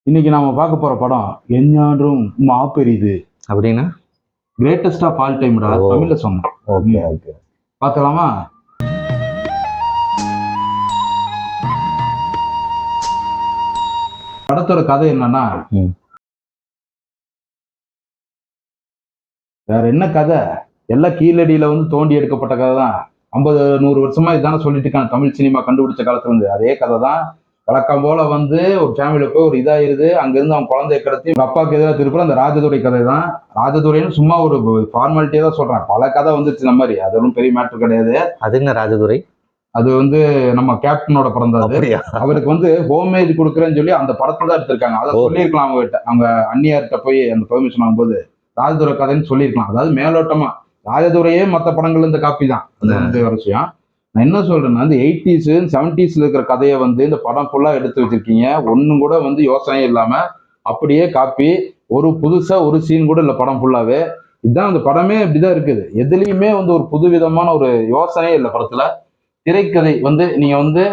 இன்னைக்கு நாம பார்க்க போற படம் எஞ்ஞான்றும் மாப்பெரிது அப்படின்னா கிரேட்டஸ்ட் ஆஃப் ஆல் டைம்டா. ஓ. தமிழ்ல சொன்னேன். ஓகே ஓகே பார்க்கலாமா? படத்தோட கதை என்னன்னா, ம். வேற என்ன கதை, எல்லாம் கீழடியில வந்து தோண்டி எடுக்கப்பட்ட கதை தான். 50-100 வருஷமா இதான சொல்லிட்டு இருக்காங்க. தமிழ் சினிமா கண்டுபிடிச்ச காலத்துல இருந்து அதே கதை தான். வழக்கம் போல வந்து ஒரு ஃபேமிலியில போய் ஒரு இதாயிருது. அங்கிருந்து அவன் குழந்தைய கடத்தி உங்க அப்பாவுக்கு எதிராக திருப்புற அந்த ராஜதுரை கதை தான். ராஜதுரைன்னு சும்மா ஒரு ஃபார்மாலிட்டியா தான் சொல்றேன். பல கதை வந்துச்சு இந்த மாதிரி. அது ஒன்றும் பெரிய மேட்டர் கிடையாது. அது என்ன ராஜதுரை? அது வந்து நம்ம கேப்டனோட பிறந்தது. அப்படியா? அவருக்கு வந்து ஹோம்மேஜ் கொடுக்குறேன்னு சொல்லி அந்த படத்தை தான் எடுத்திருக்காங்க. அதை ஓ. சொல்லியிருக்கலாம் அவங்க கிட்ட. அவங்க அந்நியார்கிட்ட போய் அந்த பெர்மிஷன் ஆகும்போது ராஜதுரை கதைன்னு சொல்லியிருக்கலாம். அதாவது மேலோட்டமா ராஜதுரையே மற்ற படங்கள்ல இந்த காப்பி தான். அது வந்து ஒரு விஷயம். நான் என்ன சொல்றேன்னா, இந்த 80s 70s இருக்கிற கதையை வந்து இந்த படம் ஃபுல்லா எடுத்து வச்சிருக்கீங்க. ஒன்னும் கூட வந்து யோசனை இல்லாம அப்படியே காப்பி. ஒரு புதுசா ஒரு சீன் கூட இல்லை படம் ஃபுல்லாவே. இதுதான் அந்த படமே இப்படிதான் இருக்குது. எதுலையுமே வந்து ஒரு புதுவிதமான ஒரு யோசனையே இல்லை படத்துல. திரைக்கதை வந்து நீங்க வந்து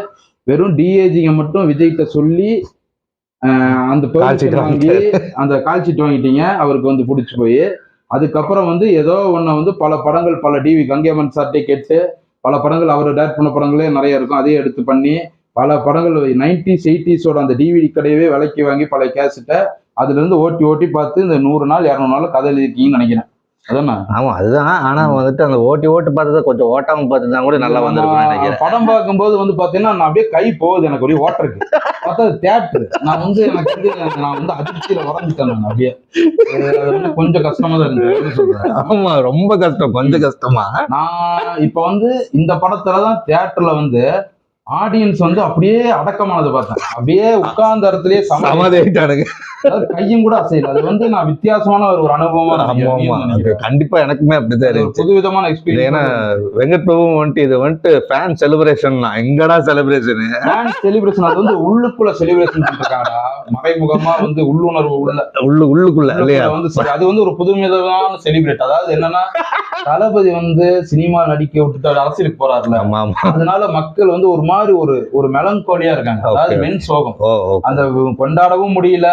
வெறும் டிஏஜிங்க மட்டும் விஜய்கிட்ட சொல்லி அந்த பெர்மிஷன் வாங்கி அந்த கால்ஷீட் வாங்கிட்டீங்க. அவருக்கு வந்து பிடிச்சி போய் அதுக்கப்புறம் வந்து ஏதோ ஒன்று வந்து பல படங்கள் பல டிவி கங்கையம்மன் சார்ட்டே கேட்டு பல படங்கள் அவர் டைரக்ட் பண்ண படங்களே நிறைய இருக்கும். அதையும் எடுத்து பண்ணி பல படங்கள் 90s 80s அந்த டிவிடி கடையவே விலைக்கு வாங்கி பல கேசட்டை அதுல இருந்து ஓட்டி ஓட்டி பார்த்து இந்த 100 நாள் 200 நாள் கதை எழுதிருக்கீங்கன்னு நினைக்கிறேன். அதானே? ஆமா அதுதான். ஆனா வந்துட்டு அந்த ஓட்டி பார்த்ததை கொஞ்சம் ஓட்டாம பார்த்துதான் கூட நல்லா வந்திருக்கும்னு நினைக்கிறேன். படம் பார்க்கும்போது வந்து பாத்தீங்கன்னா நான் அப்படியே கை போகுது எனக்கு ஒரு ஓட்டருக்கு. பார்த்தா தியேட்டர் நான் வந்து எனக்கு வந்து நான் வந்து அதிர்ச்சியில உறஞ்சிட்டேன். நான் அப்படியே அது வந்து கொஞ்சம் கஷ்டமா தான் இருந்துச்சு. ஆமா ரொம்ப கஷ்டம், கொஞ்சம் கஷ்டமா. நான் இப்ப வந்து இந்த படத்துலதான் தியேட்டர்ல வந்து ஆடியன்ஸ் வந்து அப்படியே அடக்கமானது பார்த்தேன். அப்படியே உட்கார்ந்த இடத்துலயே சமாதானிட்டானுங்க. கையும் கூட அசையல. அது வந்து நான் வித்தியாசமான ஒரு அனுபவமா கண்டிப்பா எனக்குமே அப்படிதான் இருக்கு. புதுவிதமான எக்ஸ்பீரியன்ஸ். ஏன்னா வெங்கட் பிரபு வந்துட்டு இது வந்துட்டு ஃபேன் செலிப்ரேஷன் தான். எங்கடா செலிப்ரேஷன்? Fan celebration. அது வந்து உள்ளுக்குள்ள செலிப்ரேஷன் பண்ணிருக்காங்கடா. மறைமுகமா வந்து உள்ளுணர்வு உள்ளுக்குள்ள இல்லையா வந்து அது வந்து ஒரு புதுவிதமான செலிப்ரேட். அதாவது என்னன்னா, தளபதி வந்து சினிமா நடிக்க விட்டுட்டு அரசியலுக்கு போறாருல. அதனால மக்கள் வந்து ஒரு மாதிரி ஒரு மெலங்கோலியா இருக்காங்க. அதாவது மென் சோகம். அந்த கொண்டாடவும் முடியல,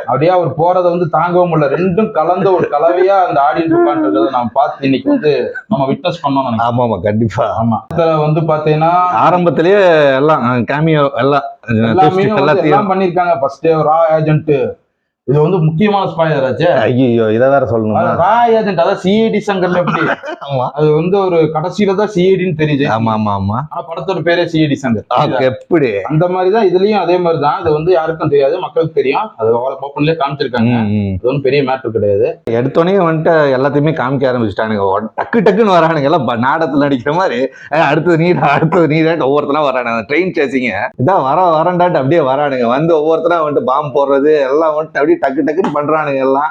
அப்படியே அவர் போறதை வந்து தாங்கவும் முடியல. ரெண்டும் கலந்த ஒரு கலவையா அந்த ஆடியன்ஸ் உட்காந்துருக்கிறத நம்ம பார்த்து இன்னைக்கு வந்து நம்ம விட்னஸ் பண்ணோம். ஆமா கண்டிப்பா. ஆமா வந்து பாத்தீங்கன்னா ஆரம்பத்திலேயே எல்லாம் கேமியோ எல்லாம் பண்ணிருக்காங்க. ஃபர்ஸ்ட் ரா ஏஜென்ட் இது வந்து முக்கியமான ஸ்பாயிலர் ஆச்சு. ஐயோ இதை வேற சொல்லணும். ரா ஏஜென்ட் அதாவது சிஐடி சங்கர்ல எப்படி அது வந்து ஒரு கடைசியில தான் சிஐடின்னு தெரியுது. ஆமா ஆனா படத்தோட பேரே சிஐடி சங்கர். எப்படி அந்த மாதிரிதான் இதுலயும் அதே மாதிரிதான். அது வந்து யாருக்கும் தெரியாது, மக்களுக்கு தெரியும். அது ஓப்பன்லயே காமிச்சிருக்காங்க. அது ஒன்றும் பெரிய மேட்டர் கிடையாது. எடுத்தோடனே வந்துட்டு எல்லாத்தையுமே காமிக்க ஆரம்பிச்சுட்டானுங்க. டக்குன்னு வரானுங்க எல்லாம் நாடகத்துல நடிக்கிற மாதிரி. அடுத்தது நீடாட்டு ஒவ்வொருத்தனா வரானுங்க. ட்ரெயின் சேசிங்க இதான் வரண்டாட்டு அப்படியே வரானுங்க. வந்து ஒவ்வொருத்தனா வந்துட்டு பாம்பு போடுறது எல்லாம் வந்துட்டு அப்படியே டக்குன்னு பண்றானுங்க எல்லாம்.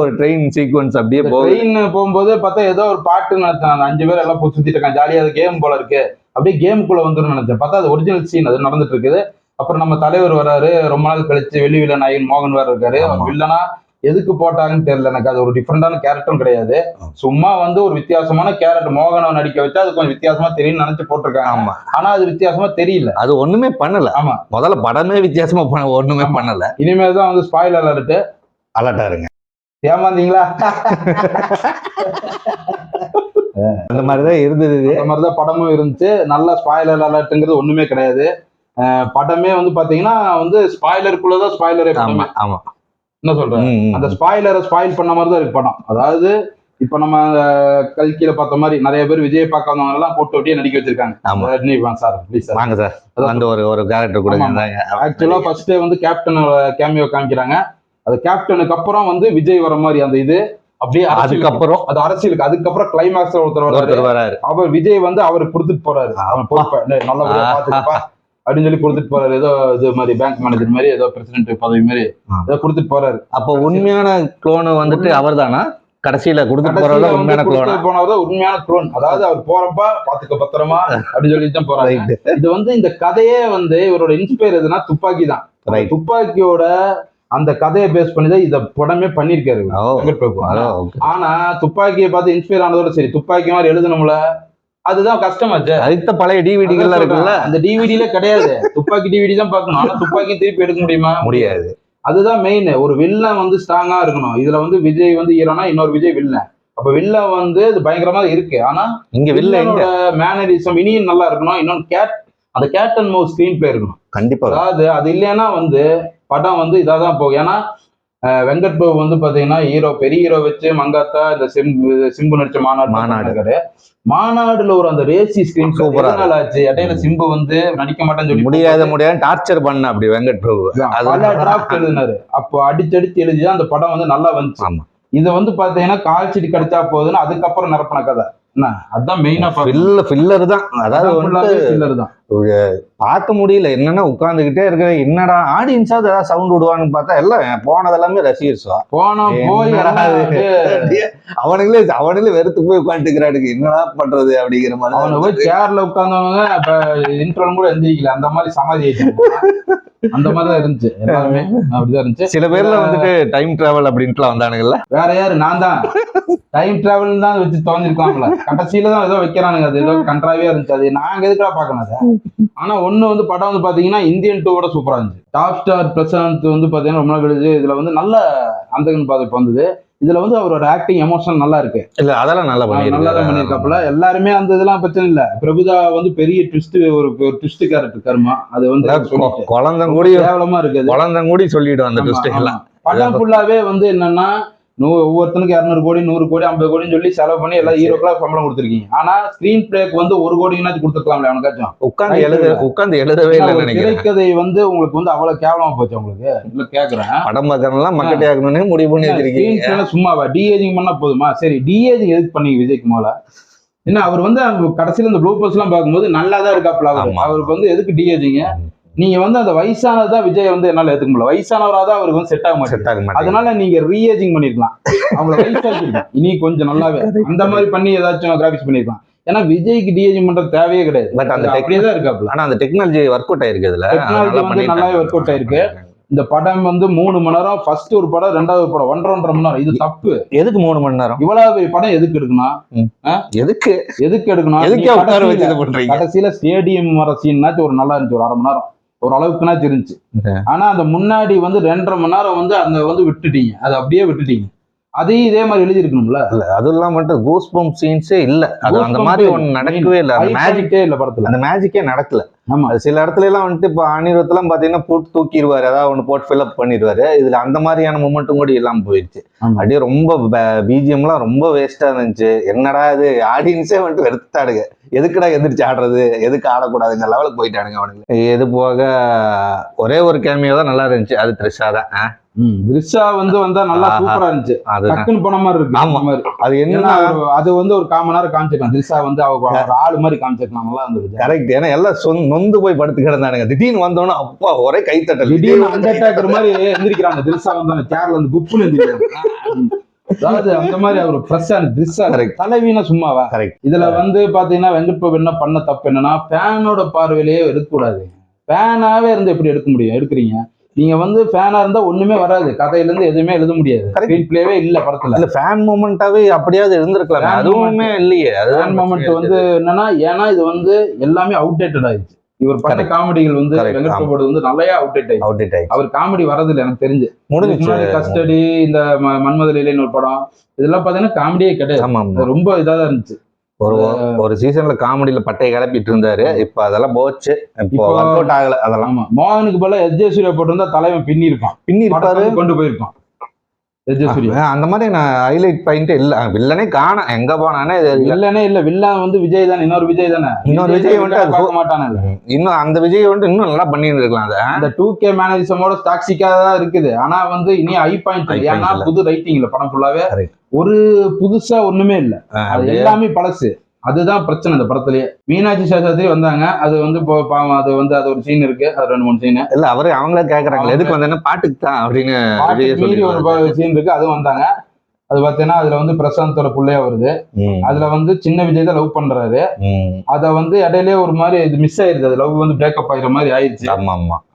ஒரு ட்ரெயின் சீக்வன்ஸ் அப்படியே ட்ரெயின் போகும்போது பார்த்தா ஏதோ ஒரு பாட்டு நடத்தினாங்க. 5 பேர் எல்லாம் சுத்திட்டு இருக்காங்க. ஜாலியா அது கேம் போல இருக்கு. அப்படியே கேமுக்குள்ள வந்துடும் நினைச்சேன். பார்த்தா அது ஒரிஜினல் சீன் அது நடந்துட்டு இருக்குது. அப்புறம் நம்ம தலைவர் வராரு. ரொம்ப நாள் கழிச்சு வெளி வில்லன் நாயகன் மோகன் வேற இருக்காரு. வில்லனா எதுக்கு போட்டாங்கன்னு தெரியல எனக்கு. அது ஒரு டிஃப்ரெண்டான கேரக்டரும் கிடையாது. சும்மா வந்து ஒரு வித்தியாசமான கேரக்டர் மோகனை நடிக்க வச்சா அது கொஞ்சம் வித்தியாசமா தெரியும் நினைச்சு போட்டிருக்காங்க. ஆனா அது வித்தியாசமா தெரியல. அது ஒண்ணுமே பண்ணல. ஆமா முதல்ல படமே வித்தியாசமா ஒண்ணுமே பண்ணல. இனிமேல் தான் வந்து ஸ்பாயிலர் அலர்ட்டா இருங்க. ஏமாந்தீங்களா? அந்த மாதிரிதான் இருந்தது. அந்த மாதிரிதான் படமும் இருந்துச்சு. நல்ல ஸ்பாயிலர் அலர்ட்ங்கிறது ஒண்ணுமே கிடையாது. படமே வந்து பாத்தீங்கன்னா வந்து ஸ்பாயிலருக்குள்ளதான் ஸ்பாயிலரே. ஆமா என்ன சொல்றேன், அந்த ஸ்பாயிலரை ஸ்பாயில் பண்ண மாதிரி தான் இருக்கு படம். அதாவது இப்ப நம்ம கல்கியில பார்த்த மாதிரி நிறைய பேர் விஜய் பார்க்க வந்தவங்க எல்லாம் போட்டு ஒட்டியே நடிக்க வச்சிருக்காங்க. சார் ப்ளீஸ் சார் வாங்க சார் அந்த ஒரு கேரக்டர் கூட. ஆக்சுவலா ஃபர்ஸ்ட் வந்து கேப்டன் கேமியோ காமிக்கிறாங்க. அது கேப்டனுக்கு அப்புறம் வந்து விஜய் வர மாதிரி அந்த இது அப்படியே அதுக்கப்புறம் அது அரசியலுக்கு அதுக்கப்புறம் கிளைமாக்ஸ்ல ஒருத்தர் வராரு. அவர் விஜய் வந்து அவருக்கு கொடுத்துட்டு போறாரு. அவன் நல்லபடியா பாத்துக்கப்பா அப்படின்னு சொல்லி கொடுத்துட்டு போறாரு. ஏதோ இது மாதிரி பேங்க் மேனேஜர் மாதிரி ஏதோ பிரசிடென்ட் பதவி மாதிரி ஏதோ கொடுத்துட்டு போறாரு. அப்போ உண்மையான குளோன் வந்துட்டு அவர் தானா கடைசியில கொடுத்துட்டு போறவங்க உண்மையான போனவர்தான் உண்மையான குளோன். அதாவது அவர் போறப்ப பாத்துக்க பத்திரமா அப்படின்னு சொல்லிட்டு தான் போறாரு. இது வந்து இந்த கதையே வந்து இவரோட இன்ஸ்பயர் எதுனா துப்பாக்கி தான். துப்பாக்கியோட அந்த கதையை பேஸ் பண்ணிதான் இத படமே பண்ணிருக்காரு. ஆனா துப்பாக்கியை பார்த்து இன்ஸ்பயர் ஆனதோட சரி, துப்பாக்கி மாதிரி எழுதணும்ல, அதுதான் கஷ்டமாச்சு. அதுக்கு பழைய டிவிடிகள் இருக்குல்ல, அந்த டிவிடில கிடையாது. துப்பாக்கி டிவிடி தான் பார்க்கணும். ஆனா துப்பாக்கி திருப்பி எடுக்க முடியுமா? முடியாது. அதுதான் மெயின். ஒரு வில்லன் வந்து ஸ்ட்ராங்கா இருக்கணும். இதுல வந்து விஜய் வந்து ஹீரோனா, இன்னொரு விஜய் வில்லன். அப்ப வில்லன் வந்து இது பயங்கரமா இருக்கு. ஆனா இங்க வில்ல எங்க வில்லனோட மேனரிசம் இனியும் நல்லா இருக்கணும். இன்னொன்னு அந்த cat and mouse screen play இருக்கணும். கண்டிப்பா அதாவது அது இல்லைன்னா வந்து படம் வந்து இதாதான் போகும். ஏன்னா வெங்கட் பிரபு வந்து பாத்தீங்கன்னா பெரிய ஹீரோ வச்சு மங்காத்தா இந்த சிம்பு நடிச்ச மாநாடு இருக்காரு. மாநாடுல ஒரு அந்த ரேசி ஸ்கிரீன் சூப்பரா நாள் ஆச்சு. இடையில சிம்பு வந்து நடிக்க மாட்டேன்னு சொல்லி முடியாது டார்ச்சர் பண்ண அப்படி வெங்கட் பிரபு பல டிராஃப்ட் எழுதினாரு. அப்போ அடிச்சடிச்சு எழுதிதான் அந்த படம் வந்து நல்லா வந்துச்சு. ஆமா. இதை வந்து பாத்தீங்கன்னா கால்ஷீட் கிடைச்சா போகுதுன்னு அதுக்கப்புறம் நிரப்பின கதை என்ன, அதான் மெயினா ஃபில்லர் தான். அதாவது ஃபில்லர் தான். பார்க்க முடியல. என்னன்னா உட்கார்ந்துகிட்டே இருக்க, என்னடா ஆடியன்ஸாவது ஏதாவது சவுண்ட் விடுவான்னு பார்த்தா எல்லாம் போனதெல்லாமே ரசிகர்ஸா போய் அவனுங்களே வெறுத்து போய் உட்காந்துக்கிறானுங்க. என்னடா பண்றது அப்படிங்கிற மாதிரி. அவனை போய் சேர்ல உட்கார்ந்தவங்க இன்ட்ரோலும் கூட எந்திரிக்கல. அந்த மாதிரி சமாதி அந்த மாதிரிதான் இருந்துச்சு. எல்லாருமே அப்படிதான் இருந்துச்சு. சில பேர்ல வந்துட்டு டைம் டிராவல் அப்படின்ட்டுலாம் வந்தானுங்கல்ல. வேற யாரு? நான் தான் டைம் டிராவல் தான் வச்சு தோஞ்சிருக்காங்களா. கடைசியில தான் ஏதோ வைக்கிறானுங்க. அது ஏதோ கண்ட்ராவியா இருந்துச்சு. அது நாங்க எதுக்கா பாக்கணும் அதை. ஆனா ஒண்ணு வந்து படம் வந்து பாத்தீங்கன்னா இந்தியன் 2 சூப்பரா இருந்துச்சு. டாப் ஸ்டார் பிரசாந்த் வந்து பாத்தீங்கன்னா ரொம்ப நாள் கழிச்சு இதுல வந்து நல்ல அந்தகன் பாதிப்பு வந்தது. இதுல வந்து அவரோட ஆக்டிங் எமோஷன் நல்லா இருக்கு. இல்ல அதெல்லாம் நல்லா பண்ணிருக்காப்புல. எல்லாருமே அந்த இதெல்லாம் பிரச்சனை இல்ல. பிரபுதா வந்து பெரிய ட்விஸ்ட், ஒரு ட்விஸ்ட் கேரக்டர் கர்மா. அது வந்து குழந்தைங்கூடி கேவலமா இருக்குது. குழந்தைங்கூடி சொல்லிடும் அந்த ட்விஸ்ட் எல்லாம். படம் ஃபுல்லாவே வந்து என்னன்னா ஒவ்வொருத்தனுக்கு 200 கோடி 100 கோடி 50 கோடின்னு சொல்லி செலவு பண்ணி எல்லா ஹீரோக்கெல்லாம் சம்பளம் கொடுத்துருக்கீங்க. ஆனா ஸ்கிரீன் பிளேக்கு வந்து 1 கோடினாச்சும் கொடுத்துருக்கலாம்ல அவனுக்காச்சும். உட்கார்ந்து எழுதவே இல்லை. திரைக்கதை வந்து உங்களுக்கு வந்து அவ்வளவு கேவலமா போச்சு. உங்களுக்கு இல்ல கேக்குறேன், படம் பார்க்கறதுலாம் மக்கட்டே ஆகணும்னு முடிவு பண்ணி வச்சிருக்கீங்க. சும்மாவா டிஏஜிங் பண்ணா போதுமா? சரி, டிஏஜிங் எதுக்கு பண்ணீங்க விஜய்க்கு மேல? என்ன அவர் வந்து கடைசியில இந்த ப்ளூ பர்ஸ் எல்லாம் பார்க்கும்போது நல்லாதான் இருக்காப்ல. அவருக்கு வந்து எதுக்கு டிஏஜிங்க? நீங்க வந்து அந்த வயசானதான் விஜய் வந்து என்னால ஏத்துக்க முடியல. வயசானவராதான் அவருக்கு வந்து செட் ஆக மாட்டேன். அதனால நீங்க ரீஏஜிங் பண்ணிருக்கலாம். அவங்கள வயசாக்கிருக்கலாம் இனி கொஞ்சம் நல்லாவே. அந்த மாதிரி பண்ணி ஏதாச்சும் கிராபிக்ஸ் பண்ணிருக்கலாம். ஏன்னா விஜய்க்கு டிஏஜிங் பண்றது தேவையே கிடையாது. பட் அந்த அப்படியேதான் இருக்காப்ல. ஆனா அந்த டெக்னாலஜி ஒர்க் அவுட் ஆயிருக்கு. இதுல டெக்னாலஜி வந்து நல்லாவே ஒர்க் அவுட் ஆயிருக்கு. இந்த படம் வந்து 3 மணி நேரம். ஃபர்ஸ்ட் ஒரு படம், ரெண்டாவது படம் 1.5 மணி நேரம். இது தப்பு. எதுக்கு 3 மணி நேரம்? இவ்வளவு பெரிய படம் எதுக்கு எடுக்கணும்? எதுக்கு எடுக்கணும்? கடைசியில ஸ்டேடியம் வர சீன்னாச்சும் ஒரு நல்லா இருந்துச்சு. ஒரு 1/2 மணி நேரம் ஒரு அளவுக்குனாச்சும் இருந்துச்சு. ஆனா அந்த முன்னாடி வந்து 2.5 மணி நேரம் வந்து அந்த வந்து விட்டுட்டீங்க. அதை அப்படியே விட்டுட்டீங்க. அதையும் இதே மாதிரி எழுதி இருக்கணும்ல. இல்ல அதெல்லாம் மட்டும் கூஸ் பம்ப் சீன்ஸே இல்ல. அது அந்த மாதிரி ஒண்ணு நடக்கவே இல்ல. அந்த மேஜிக்கே இல்ல படத்துல. அந்த மேஜிக்கே நடக்கல. ஆமா, சில இடத்துல எல்லாம் வந்துட்டு இப்ப அனிருத் எல்லாம் பாத்தீங்கன்னா போட்டு தூக்கிடுவாரு. ஏதாவது ஒண்ணு போட்டு ஃபில்அப் பண்ணிடுவாரு. இதுல அந்த மாதிரியான மொமெண்ட்டும் கூட இல்லாம போயிடுச்சு. அப்படியே ரொம்ப பிஜிஎம் எல்லாம் ரொம்ப வேஸ்டா இருந்துச்சு. என்னடா இது, ஆடியன்ஸே வந்துட்டு வெறுத்தாடுங்க. எதுக்குடா எந்திரிச்சு ஆடுறது, எதுக்கு ஆடக்கூடாதுங்க லெவலுக்கு போயிட்டானுங்க அவனுங்க. எது போக ஒரே ஒரு கேமியோ தான் நல்லா இருந்துச்சு. அது த்ரிஷா தான். த்ரிஷா வந்து வந்தா நல்லா சூப்பரா இருந்துச்சு. டக்குன்னு போன மாதிரி இருக்கு. ஆமா, அது என்னன்னா அது வந்து ஒரு 1/4 மணி நேரம் காமிச்சிருக்கலாம். த்ரிஷா வந்து அவங்க ஆளு மாதிரி காமிச்சிருக்கலாம். நல்லா இருந்தது. கரெக்ட். ஏன்னா எல்லாம் நொந்து போய் படுத்து கிடந்தானுங்க. திடீர்னு வந்தோன்னா அப்பா ஒரே கைத்தட்டல். திடீர்னு அண்டர்டேக்கர் மாதிரி எந்திரிக்கிறாங்க. த்ரிஷா வந்து சேர்ல வந்து குப்புன்னு எந்திரிக்கிறாங்க. அதாவது அந்த மாதிரி அவர் ஃப்ரெஷ்ஷான த்ரிஷா தலைவீனா சும்மாவா. இதுல வந்து பாத்தீங்கன்னா வெங்கட் பிரபு என்ன பண்ண தப்பு என்னன்னா, ஃபேனோட பார்வையிலேயே எடுக்கக்கூடாது. ஃபேனாவே இருந்து எப்படி எடுக்க முடியும்? எடுக்கிறீங்க நீங்க வந்து ஃபேனா இருந்தா ஒண்ணுமே வராது. கதையில இருந்து எதுவுமே எழுத முடியாது. ஸ்கிரீன் பிளேவே இல்ல படத்துல. இல்ல ஃபேன் மொமெண்டாவே அப்படியாவது இருந்திருக்கலாம். அதுவுமே இல்லையே. ஃபேன் மொமெண்ட் வந்து என்னன்னா, ஏன்னா இது வந்து எல்லாமே அவுடேட்டட் ஆயிடுச்சு. இவர் பண்ண காமெடிகள் வந்து வெங்கட் பிரபு வந்து நிறைய அவுடேட் ஆயிடுச்சு. அவர் காமெடி வரதில்லை எனக்கு தெரிஞ்சு. கஸ்டடி, இந்த மன்மதலின்னு ஒரு படம், இதெல்லாம் பாத்தீங்கன்னா காமெடியே கிடையாது. ரொம்ப இதாதான் இருந்துச்சு. ஒரு சீசன்ல காமெடியில பட்டையை கிளப்பிட்டு இருந்தாரு. இப்ப அதெல்லாம் போச்சு. இப்போ ஒர்க் அவுட் ஆகல. அதெல்லாம் மோகனுக்கு போல எஸ்ஜே போட்டிருந்தா தலைவன் பின்னி இருப்பாரு, கொண்டு போயிருப்பான். அந்த மாதிரி நான் ஹைலைட் பாயிண்ட் இல்ல. வில்லனே காணோம். எங்க போனானே வில்லனே இல்ல. வில்லன் வந்து விஜய் தானே. இன்னொரு விஜய் தானே. இன்னொரு விஜய் வந்து பார்க்க மாட்டானே. இன்னும் அந்த விஜய் வந்து இன்னும் நல்லா பண்ணி இருக்கலாம். அந்த 2K மேனரிசமோட டாக்ஸிக்கா தான் இருக்குது. ஆனா வந்து இனி ஹை பாயிண்ட். ஏன்னா புது ரைட்டிங்ல படம் ஃபுல்லாவே ஒரு புதுசா ஒண்ணுமே இல்ல. எல்லாமே பழசு. அதுதான் பிரச்சனை இந்த படத்துலயே. மீனாட்சி சேஷாத்ரி வந்தாங்க. அது வந்து பாவம். அது வந்து அது ஒரு சீன் இருக்கு. அது 2-3 சீன். இல்ல அவங்களே கேக்குறாங்க எதுக்கு வந்தேன்னா பாட்டுக்கு தான் அப்படின்னு மீறி ஒரு சீன் இருக்கு. அதுவும் வந்தாங்க. அது பாத்தீங்கன்னா அதுல வந்து பிரசாந்தோட பிள்ளையா வருது. அதுல வந்து சின்ன விஜய் தான் லவ் பண்றாரு. அத வந்து இடையிலே ஒரு மாதிரி இது மிஸ் ஆயிருது. அது லவ் வந்து பிரேக்கப் ஆகிற மாதிரி ஆயிடுச்சு.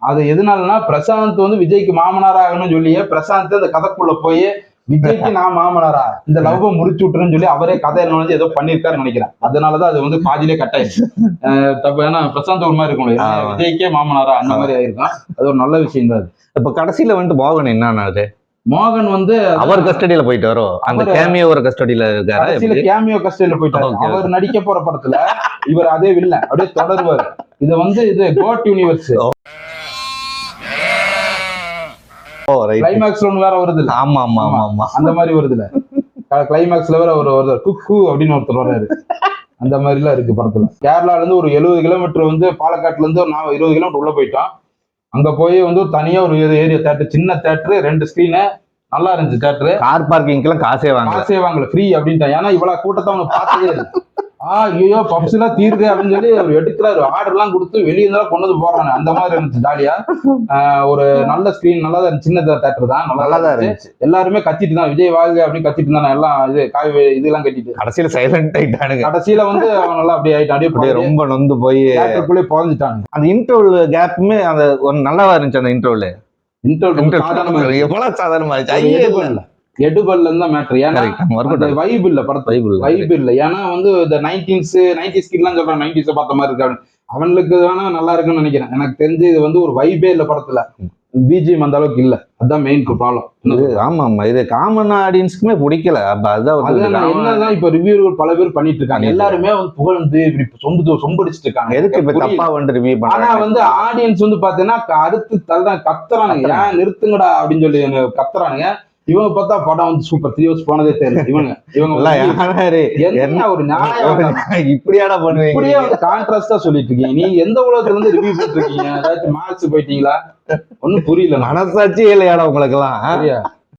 அது எதனாலன்னா பிரசாந்த் வந்து விஜய்க்கு மாமனார் ஆகணும்னு சொல்லியே பிரசாந்த் அந்த கதைக்குள்ள போய் விஜய்க்கு நான் மாமனாரா இந்த லவ் முடிச்சு விட்டுருன்னு சொல்லி அவரே கதை என்ன ஏதோ பண்ணிருக்காருன்னு நினைக்கிறேன். அதனாலதான் அது வந்து பாதியிலே கட் ஆயிடுச்சு. தப்பு. ஏன்னா பிரசாந்த் ஒரு மாதிரி இருக்கும் இல்லையா? விஜய்க்கே மாமனாரா அந்த மாதிரி ஆயிருக்கும். அது ஒரு நல்ல விஷயம் தான். இப்ப கடைசியில வந்துட்டு மோகன் என்ன ஆனாரு? மோகன் வந்து அவர் கஸ்டடியில போயிட்டு வரும். அந்த கேமியோ ஒரு கஸ்டடியில இருக்காரு. கடைசியில கேமியோ கஸ்டடியில போயிட்டாரு. அவர் நடிக்க போற படத்துல இவர் அதே வில்ல அப்படியே தொடருவார். இது வந்து இது கோட் யூனிவர்ஸ் கிளைமேக்ஸ்ல ஒண்ணு வேற வருது இல்ல? ஆமா ஆமா ஆமா ஆமா அந்த மாதிரி வருது இல்ல? கிளைமேக்ஸ்ல வேற ஒரு வருது குக்கு அப்படின்னு ஒருத்தர் வர்றாரு. அந்த மாதிரி எல்லாம் இருக்கு படத்துல. கேரளால இருந்து ஒரு 70 கிலோமீட்டர் வந்து பாலக்காட்டுல இருந்து நான் 20 கிலோமீட்டர் உள்ள போயிட்டோம். அங்க போய் வந்து தனியா ஒரு ஏரியா தேட்டர், சின்ன தேட்டரு, 2 ஸ்கிரீனு, நல்லா இருந்துச்சு தேட்டரு. கார் பார்க்கிங்க்கெல்லாம் காசே வாங்கல ஃப்ரீ அப்படின்ட்டான். ஏன்னா இவ்வளவு கூட்டத்தை அவங்க பார்த்ததே இல்லை. ஐயோ பப்ஸ் எல்லாம் தீர்க்கு அப்படின்னு சொல்லி அவர் எடுக்கிறாரு. ஆர்டர் எல்லாம் கொடுத்து வெளியே இருந்தாலும் கொண்டு வந்து போடுறாங்க. அந்த மாதிரி இருந்துச்சு ஜாலியா. ஒரு நல்ல ஸ்கிரீன், நல்லா தான் சின்ன தேட்டர் தான், நல்லா தான் இருந்துச்சு. எல்லாருமே கத்திட்டு தான் விஜய் வாழ்க அப்படின்னு கத்திட்டு இருந்தாங்க. எல்லாம் இது இதெல்லாம் கட்டிட்டு கடைசியில சைலண்ட் ஆயிட்டானுங்க. கடைசியில வந்து அவங்க எல்லாம் அப்படியே ஆயிட்டான். அப்படியே ரொம்ப நொந்து போய் தேட்டருக்குள்ளே புகஞ்சிட்டாங்க. அந்த இன்டர்வல் கேப்புமே அந்த ஒரு நல்லாவா இருந்துச்சு. அந்த இன்டர்வல் எவ்வளவு சாதாரணமா இருந்துச்சு. எடுபல்ல இருந்தா மேட்டர். ஏன்னா வைப் இல்ல படத்துல, வைப் இல்ல. ஏன்னா வந்து இந்த 90s கிட்லாம் சொல்றாங்க 90s பார்த்த மாதிரி இருக்காரு. அவனுக்கு வேணா நல்லா இருக்குன்னு நினைக்கிறேன். எனக்கு தெரிஞ்சு இது வந்து ஒரு வைபே இல்ல படத்துல. பிஜிஎம் அந்த அளவுக்கு இல்ல. அதான் மெயின் ப்ராப்ளம். ஆமா ஆமா இது காமன் ஆடியன்ஸ்க்குமே பிடிக்கல. என்னதான் இப்ப ரிவ்யூகள் பல பேர் பண்ணிட்டு இருக்காங்க. எல்லாருமே வந்து புகழ்ந்து இப்படி சொம்படிச்சிட்டு இருக்காங்க. எதுக்கு இப்ப தப்பா வந்து ரிவ்யூ ஆனா வந்து ஆடியன்ஸ் வந்து பாத்தீங்கன்னா அடுத்து தள்ளுதான் கத்துறானுங்க. ஏன் நிறுத்துங்கடா அப்படின்னு சொல்லி கத்துறானுங்க. இவங்க பார்த்தா படம் வந்து சூப்பர் 3 hours போனதே தெரியல. இவங்க என்ன ஒரு நியாயம் இப்படியாடா பண்ணுவீங்க? இப்படியே வந்து கான்ட்ராஸ்டா சொல்லிட்டு இருக்கீங்க. நீங்க எந்த உலகத்துல இருந்து ரிவ்யூ போட்டு இருக்கீங்க? ஏதாச்சும் மார்க்ஸ் போயிட்டீங்களா? ஒன்னும் புரியல. மனசாட்சியே இல்லையாடா உங்களுக்கு எல்லாம்?